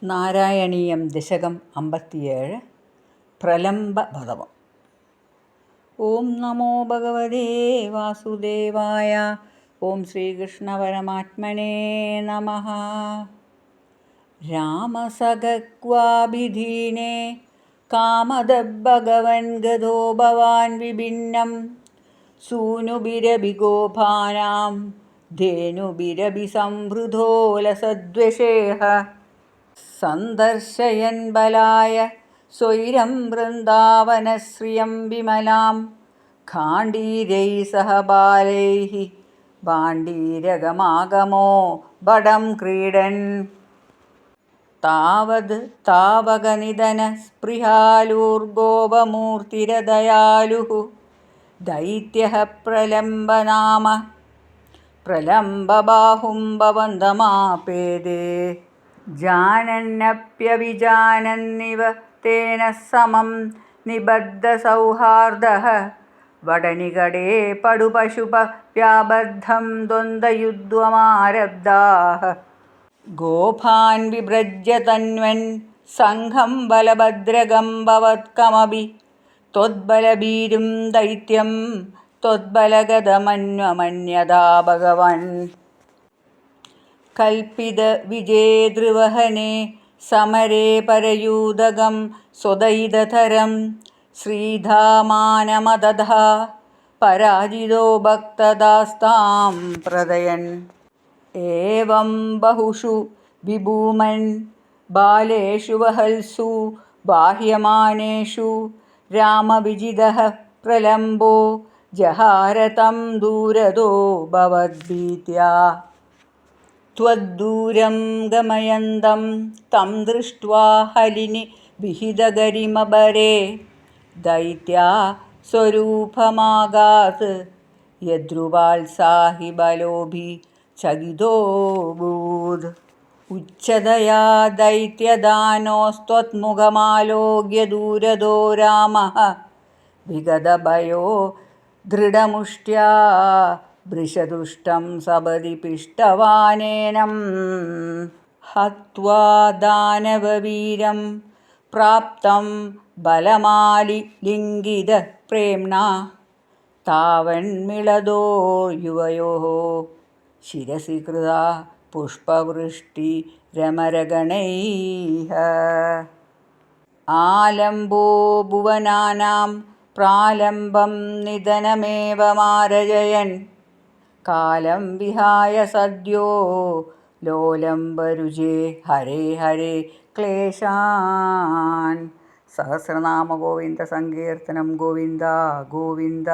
നാരായണീയം ദശകം 57 പ്രലംബപദം. ഓം നമോ ഭഗവതേ വാസുദേവായ. ഓം ശ്രീകൃഷ്ണ പരമാത്മനേ നമഃ. രാമസഖക്വാഭിധീനേ കാമദഭഗവൻ ഗതോ ഭവാൻ വിഭിന്നം സൂനുഭിരഭിഗോപാനാം ധേനുഭിരഭി സംവൃധോ ലസദ്വേഷേഹ സന്ദർശയൻ ബലായ സ്വൈരം വൃന്ദാവനശ്രിയം വിമലാം ഖാണ്ഡീരൈ സഹ ബാലൈഃ ഭാണ്ഡീരകമാഗമോ ബടം ക്രീഡൻ താവത് താവകനിധന സ്പൃഹാലൂർഗോപമൂർത്തിരദയാലുഃ ദൈത്യഃ പ്രലംബനാമ പ്രലംബബാഹും ഭവന്തമാപേദേ ജാനന്നപ്യവിജാനന്നിവ തേന സമം നിബദ്ധസൗഹാർദ്ദഃ വടനികടേ പടുപശുപവ്യാബദ്ധം ദ്വന്ദ്വയുദ്ധമാരബ്ധാഃ ഗോപാൻ വിഭ്രജ്യ തന്വൻ സംഘം ബലഭദ്രകം ഭവത്കമപി ത്വദ്ബലഭീരും ദൈത്യം ത്വദ്ബലഗതമന്വമന്യഥാ ഭഗവൻ കൽപ്പിതവിജേതൃവഹനേ സമരേ പരയൂദകം സ്വദൈതതരം ശ്രീധാമാനമദധ പരാജിതോ ഭക്തദാസ്താം പ്രദയൻ ഏവം ബഹുഷു വിഭൂമൻ ബാലേഷു വഹൽസു ബാഹ്യമാനേഷു രാമവിജിതഃ പ്രലംബോ ജഹാരതം ദൂരതോ ഭവദ്ഭീത്യാ ത്വദ്ദൂരം ഗമയന്തം തം ദൃഷ്ട്വാ ഹലിനി വിഹിതഗരിമബരേ ദൈത്യാ സ്വരൂപമാഗാത് യദ്രുവാത്സാഹി ബലോഭി ചകിതോഭൂത് ഉച്ചതയാ ദൈത്യദാനോസ്ത്വന്മുഖമാലോക്യ ദൂരതോ രാമഃ വിഗതഭയോ ദൃഢമുഷ്ട്യാ വൃഷദുഷ്ടം സപദി പിഷ്ടവാനേനം ഹത്വാ ദാനവവീരം പ്രാപ്തം ബലമാലിലിംഗിത പ്രേംണാ താവന്മിളതോ യുവയോഃ ശിരസി കൃതാ പുഷ്പവൃഷ്ടിരമരഗണൈഃ ആലംബോ ഭുവനാനാം പ്രാലംബം നിധനമേവ മാരജയൻ കാലം വിഹായ സദ്യോ ലോലംബരുചേ ഹരേ ഹരേ ക്ലേശാൻ. സഹസ്രനാമ ഗോവിന്ദ സങ്കീർത്തനം ഗോവിന്ദ ഗോവിന്ദ.